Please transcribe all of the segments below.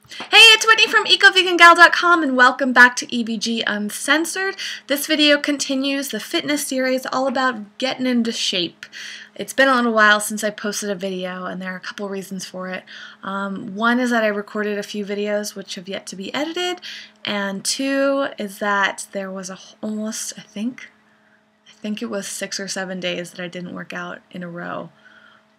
Hey, it's Whitney from EcoVeganGal.com and welcome back to EVG Uncensored. This video continues the fitness series all about getting into shape. It's been a little while since I posted a video and there are a couple reasons for it. One is that I recorded a few videos which have yet to be edited, and two is that there was almost, I think it was 6 or 7 days that I didn't work out in a row,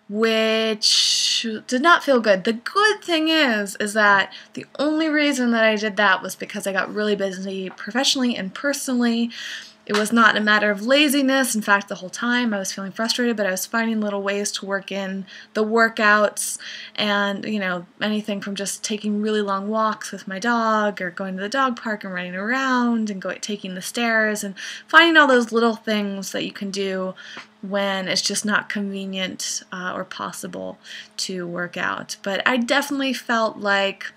which did not feel good. The good thing is that the only reason that I did that was because I got really busy professionally and personally. It was not a matter of laziness. In fact, the whole time I was feeling frustrated, but I was finding little ways to work in the workouts and, anything from just taking really long walks with my dog or going to the dog park and running around and taking the stairs and finding all those little things that you can do when it's just not convenient or possible to work out. But I definitely felt like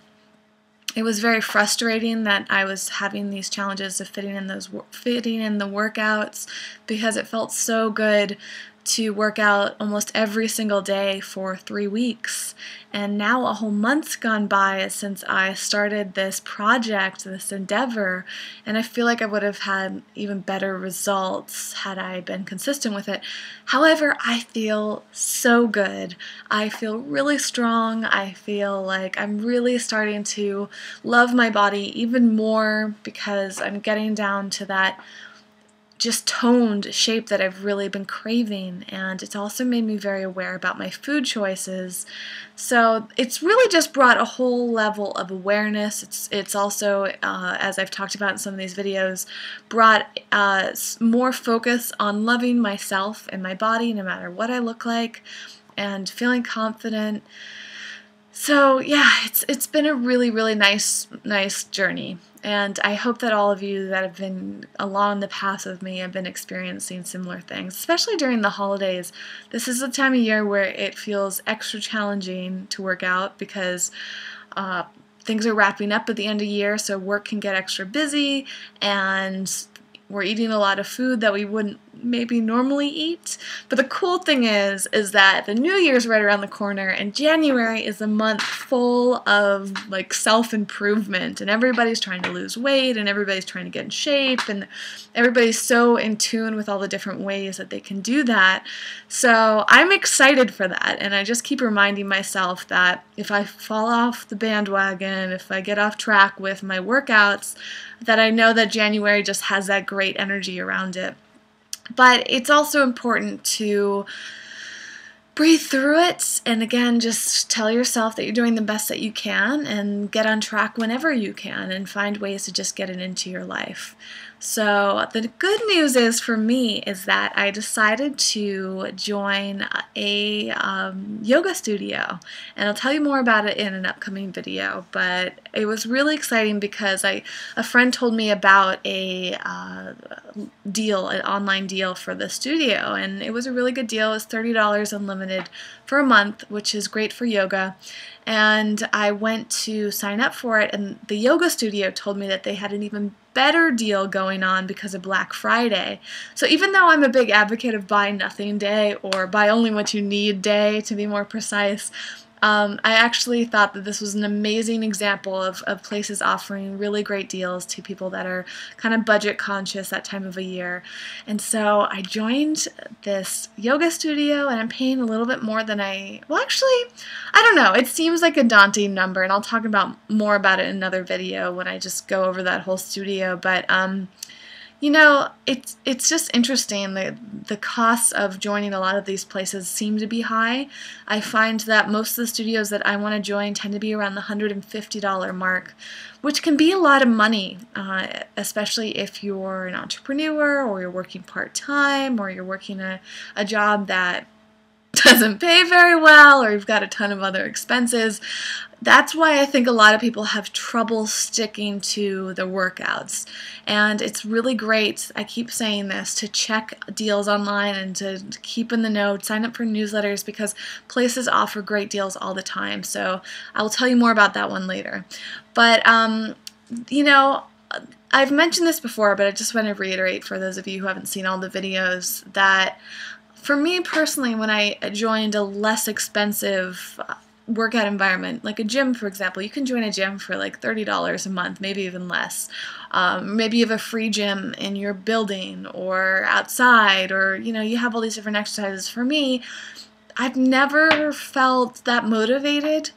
it was very frustrating that I was having these challenges of fitting in the workouts, because it felt so good to work out almost every single day for 3 weeks. And now a whole month's gone by since I started this project, this endeavor, and I feel like I would have had even better results had I been consistent with it. However, I feel so good. I feel really strong. I feel like I'm really starting to love my body even more because I'm getting down to that just toned shape that I've really been craving, and it's also made me very aware about my food choices. So it's really just brought a whole level of awareness. It's also, as I've talked about in some of these videos, brought more focus on loving myself and my body no matter what I look like and feeling confident. So yeah, it's been a really nice journey, and I hope that all of you that have been along the path with me have been experiencing similar things, especially during the holidays. This is a time of year where it feels extra challenging to work out because things are wrapping up at the end of the year, so work can get extra busy, and we're eating a lot of food that we wouldn't maybe normally eat. But the cool thing is that the New Year's right around the corner, and January is a month full of self-improvement, and everybody's trying to lose weight, and everybody's trying to get in shape, and everybody's so in tune with all the different ways that they can do that. So I'm excited for that, and I just keep reminding myself that if I fall off the bandwagon, if I get off track with my workouts, that I know that January just has that great energy around it. But it's also important to breathe through it, and again, just tell yourself that you're doing the best that you can and get on track whenever you can and find ways to just get it into your life. So the good news is for me is that I decided to join a yoga studio, and I'll tell you more about it in an upcoming video. But it was really exciting because a friend told me about a deal, an online deal for the studio, and it was a really good deal. It was $30 unlimited for a month, which is great for yoga. And I went to sign up for it, and the yoga studio told me that they had an even better deal going on because of Black Friday. So even though I'm a big advocate of buy nothing day, or buy only what you need day to be more precise, I actually thought that this was an amazing example of places offering really great deals to people that are kind of budget conscious that time of a year. And so I joined this yoga studio, and I'm paying a little bit more than I don't know. It seems like a daunting number, and I'll talk more about it in another video when I just go over that whole studio. But it's just interesting. The costs of joining a lot of these places seem to be high. I find that most of the studios that I want to join tend to be around the $150 mark, which can be a lot of money, especially if you're an entrepreneur, or you're working part-time, or you're working a job that doesn't pay very well, or you've got a ton of other expenses. That's why I think a lot of people have trouble sticking to the workouts. And it's really great, I keep saying this, to check deals online and to keep in the know, sign up for newsletters, because places offer great deals all the time. So I will tell you more about that one later. But, I've mentioned this before, but I just want to reiterate for those of you who haven't seen all the videos that for me personally, when I joined a less expensive workout environment, like a gym, for example. You can join a gym for like $30 a month, maybe even less. Maybe you have a free gym in your building or outside, or you have all these different exercises. For me, I've never felt that motivated.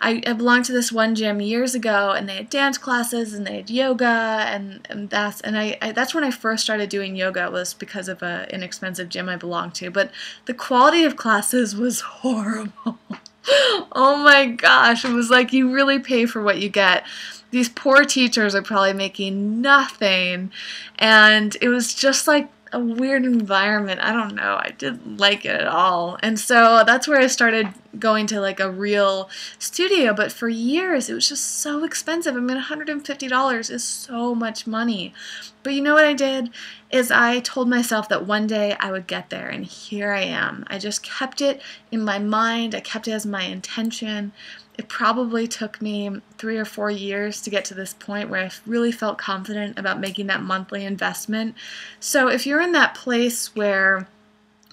I belonged to this one gym years ago, and they had dance classes and they had yoga, and that's when I first started doing yoga, was because of an inexpensive gym I belonged to. But the quality of classes was horrible. Oh my gosh, it was like you really pay for what you get. These poor teachers are probably making nothing, and it was just like a weird environment. I don't know. I didn't like it at all. And so that's where I started going to like a real studio. But for years, it was just so expensive. I mean, $150 is so much money. But you know what I did? Is I told myself that one day I would get there, and here I am. I just kept it in my mind. I kept it as my intention. It probably took me 3 or 4 years to get to this point where I really felt confident about making that monthly investment. So if you're in that place where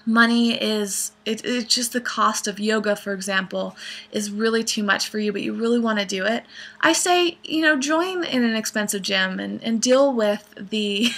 money is, it's just the cost of yoga, for example, is really too much for you, but you really want to do it, I say, join in an expensive gym and deal with the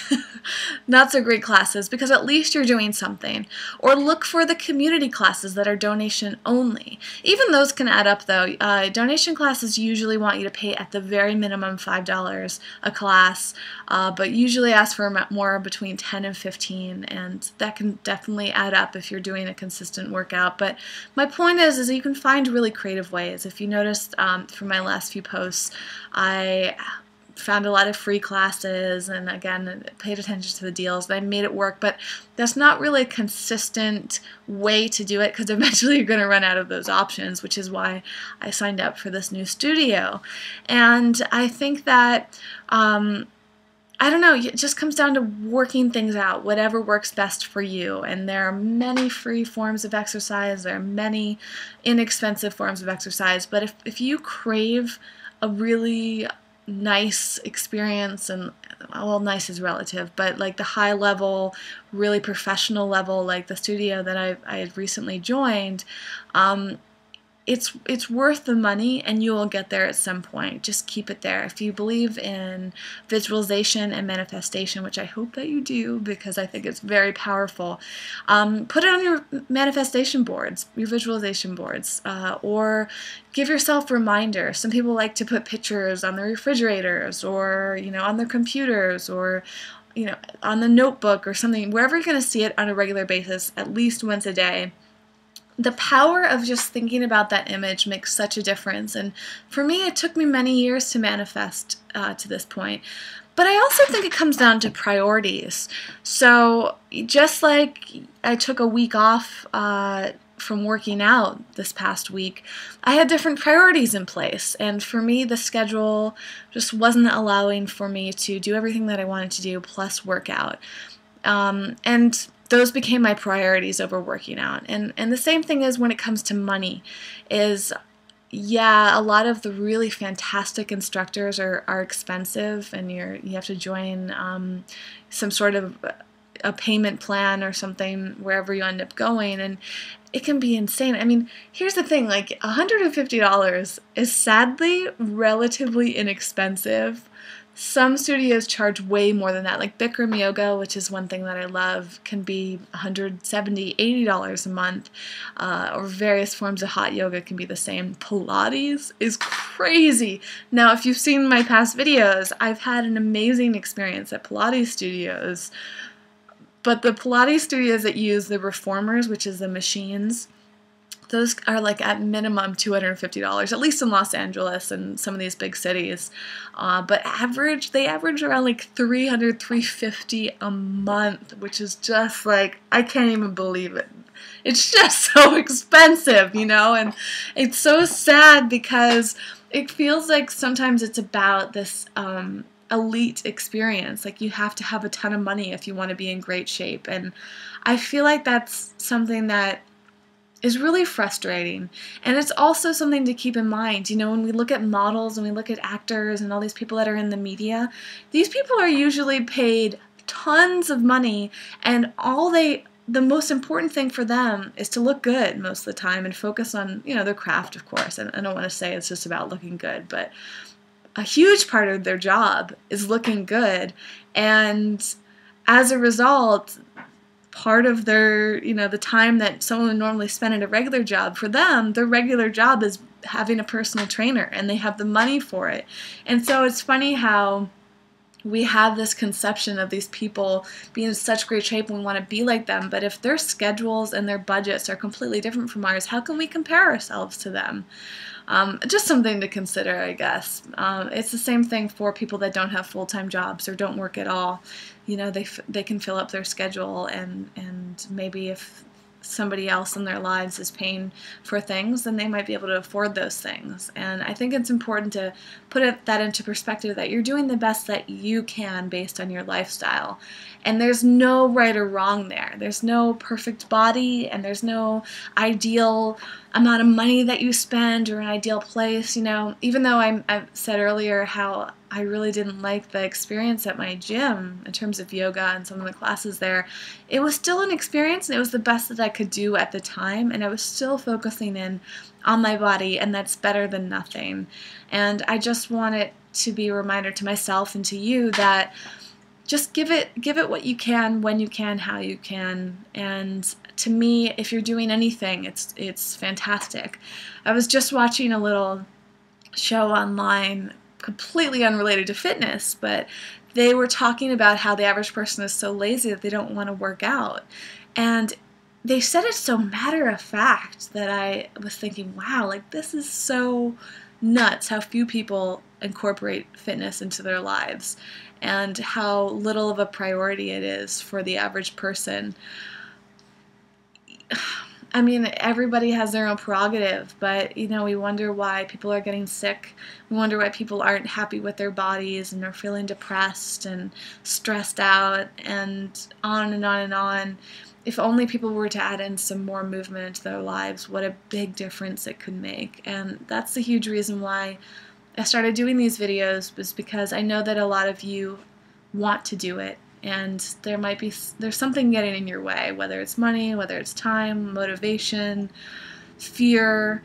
not so great classes, because at least you're doing something. Or look for the community classes that are donation only. Even those can add up, though. Donation classes usually want you to pay at the very minimum $5 a class, but usually ask for more between 10 and 15, and that can definitely add up if you're doing a consistent workout. But my point is that you can find really creative ways. If you noticed from my last few posts, I found a lot of free classes, and again, paid attention to the deals, and I made it work. But that's not really a consistent way to do it, because eventually you're going to run out of those options, which is why I signed up for this new studio. And I think that I don't know, it just comes down to working things out, whatever works best for you. And there are many free forms of exercise, there are many inexpensive forms of exercise, but if you crave a really nice experience, and well, nice is relative, but like the high level, really professional level, like the studio that I had recently joined, it's worth the money, and you will get there at some point. Just keep it there. If you believe in visualization and manifestation, which I hope that you do, because I think it's very powerful, put it on your manifestation boards, your visualization boards, or give yourself reminders. Some people like to put pictures on their refrigerators, or on their computers, or on the notebook or something, wherever you're going to see it on a regular basis, at least once a day. The power of just thinking about that image makes such a difference. And for me, it took me many years to manifest to this point. But I also think it comes down to priorities. So just like I took a week off from working out this past week, I had different priorities in place. And for me, the schedule just wasn't allowing for me to do everything that I wanted to do, plus workout. And those became my priorities over working out. And the same thing is when it comes to money, is yeah, a lot of the really fantastic instructors are expensive, and you have to join some sort of a payment plan or something wherever you end up going, and it can be insane. I mean, here's the thing, like $150 is sadly relatively inexpensive. Some studios charge way more than that. Like Bikram Yoga, which is one thing that I love, can be $170, $80 a month, or various forms of hot yoga can be the same. Pilates is crazy. Now, if you've seen my past videos, I've had an amazing experience at Pilates studios, but the Pilates studios that use the reformers, which is the machines, those are like at minimum $250, at least in Los Angeles and some of these big cities. But they average around like $300, $350 a month, which is just like, I can't even believe it. It's just so expensive, and it's so sad, because it feels like sometimes it's about this elite experience. Like you have to have a ton of money if you want to be in great shape. And I feel like that's something that is really frustrating. And it's also something to keep in mind. When we look at models and we look at actors and all these people that are in the media, these people are usually paid tons of money, and all they the most important thing for them is to look good most of the time and focus on, their craft, of course. And I don't want to say it's just about looking good, but a huge part of their job is looking good. And as a result, part of their, the time that someone would normally spend at a regular job, for them, their regular job is having a personal trainer, and they have the money for it. And so it's funny how we have this conception of these people being in such great shape and we want to be like them, but if their schedules and their budgets are completely different from ours, how can we compare ourselves to them? Just something to consider, I guess. It's the same thing for people that don't have full-time jobs or don't work at all. They can fill up their schedule, and maybe if somebody else in their lives is paying for things, then they might be able to afford those things. And I think it's important to put that into perspective, that you're doing the best that you can based on your lifestyle. And there's no right or wrong there. There's no perfect body, and there's no ideal amount of money that you spend or an ideal place. Even though I said earlier how I really didn't like the experience at my gym in terms of yoga and some of the classes there, it was still an experience, and it was the best that I could do at the time, and I was still focusing in on my body, and that's better than nothing. And I just want it to be a reminder to myself and to you that just give it what you can, when you can, how you can. And to me, if you're doing anything, it's fantastic. I was just watching a little show online, completely unrelated to fitness, but they were talking about how the average person is so lazy that they don't want to work out. And they said it so matter of fact that I was thinking, wow, like this is so nuts how few people incorporate fitness into their lives and how little of a priority it is for the average person. I mean, everybody has their own prerogative, but, we wonder why people are getting sick. We wonder why people aren't happy with their bodies and are feeling depressed and stressed out, and on and on and on. If only people were to add in some more movement into their lives, what a big difference it could make. And that's the huge reason why I started doing these videos, was because I know that a lot of you want to do it. And there's something getting in your way, whether it's money, whether it's time, motivation, fear.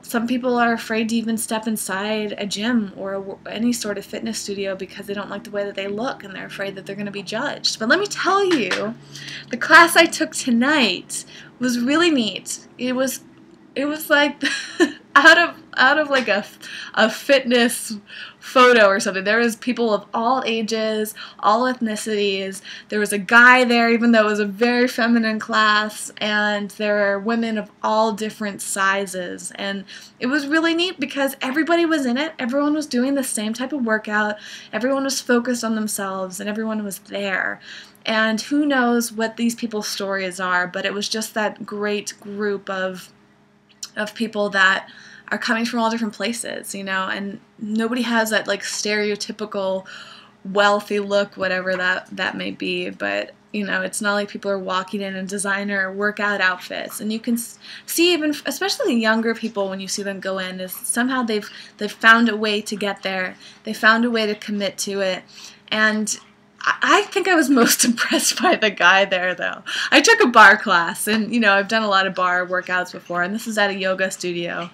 Some people are afraid to even step inside a gym or any sort of fitness studio because they don't like the way that they look, and they're afraid that they're going to be judged. But let me tell you, the class I took tonight was really neat. It was like out of like a fitness photo or something. There was people of all ages, all ethnicities. There was a guy there, even though it was a very feminine class, and there are women of all different sizes. And it was really neat because everybody was in it. Everyone was doing the same type of workout. Everyone was focused on themselves, and everyone was there. And who knows what these people's stories are, but it was just that great group of people that are coming from all different places, and nobody has that like stereotypical wealthy look, whatever that may be, but it's not like people are walking in designer workout outfits. And you can see, even especially younger people, when you see them go in, is somehow they've found a way to get there. They found a way to commit to it. And I think I was most impressed by the guy there, though. I took a bar class, and I've done a lot of bar workouts before, and this is at a yoga studio.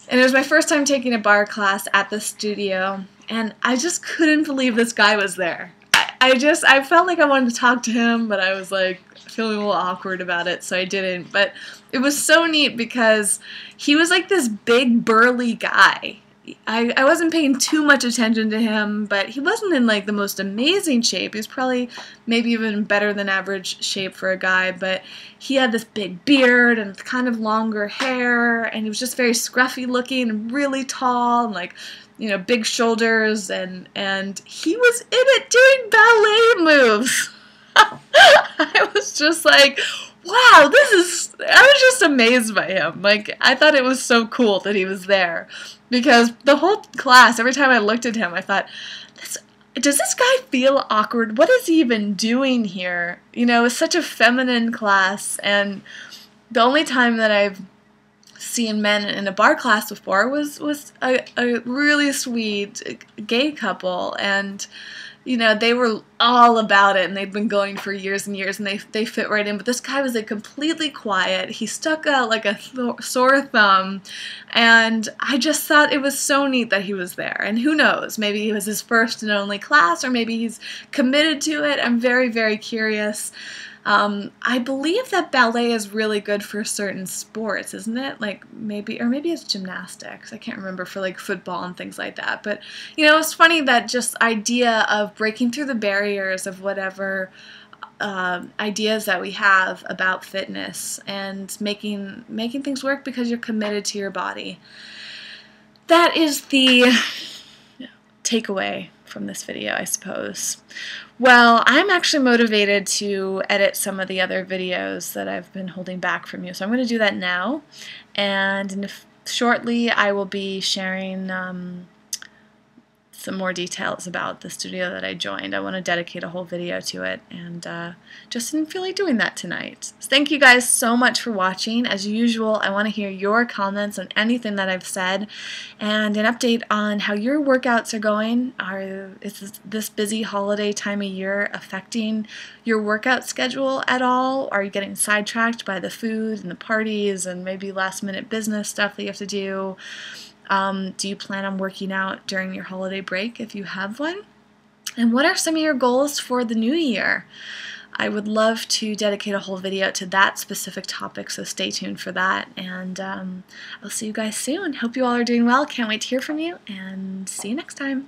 And it was my first time taking a bar class at the studio, and I just couldn't believe this guy was there. I felt like I wanted to talk to him, but I was like feeling a little awkward about it, so I didn't. But it was so neat because he was like this big burly guy. I wasn't paying too much attention to him, but he wasn't in like the most amazing shape. He was probably maybe even better than average shape for a guy, but he had this big beard and kind of longer hair, and he was just very scruffy looking and really tall and like, big shoulders, and he was in it doing ballet moves. I was just like, wow, I was just amazed by him. Like, I thought it was so cool that he was there, because the whole class, every time I looked at him, I thought, does this guy feel awkward? What is he even doing here? It was such a feminine class, and the only time that I've seen men in a bar class before was a really sweet gay couple, and they were all about it, and they'd been going for years and years, and they fit right in. But this guy was like completely quiet. He stuck out like a sore thumb, and I just thought it was so neat that he was there. And who knows, maybe it was his first and only class, or maybe he's committed to it. I'm very, very curious. I believe that ballet is really good for certain sports, isn't it? Like maybe it's gymnastics. I can't remember, for like football and things like that. But it's funny that just idea of breaking through the barriers of whatever ideas that we have about fitness and making things work because you're committed to your body. That is the takeaway from this video, I suppose. Well, I'm actually motivated to edit some of the other videos that I've been holding back from you, so I'm going to do that now, and shortly I will be sharing some more details about the studio that I joined. I want to dedicate a whole video to it, and just didn't feel like doing that tonight. So thank you guys so much for watching. As usual, I want to hear your comments on anything that I've said, and an update on how your workouts are going. Is this busy holiday time of year affecting your workout schedule at all? Are you getting sidetracked by the food and the parties and maybe last minute business stuff that you have to do? Do you plan on working out during your holiday break if you have one? And what are some of your goals for the new year? I would love to dedicate a whole video to that specific topic, so stay tuned for that. And I'll see you guys soon. Hope you all are doing well. Can't wait to hear from you, and see you next time.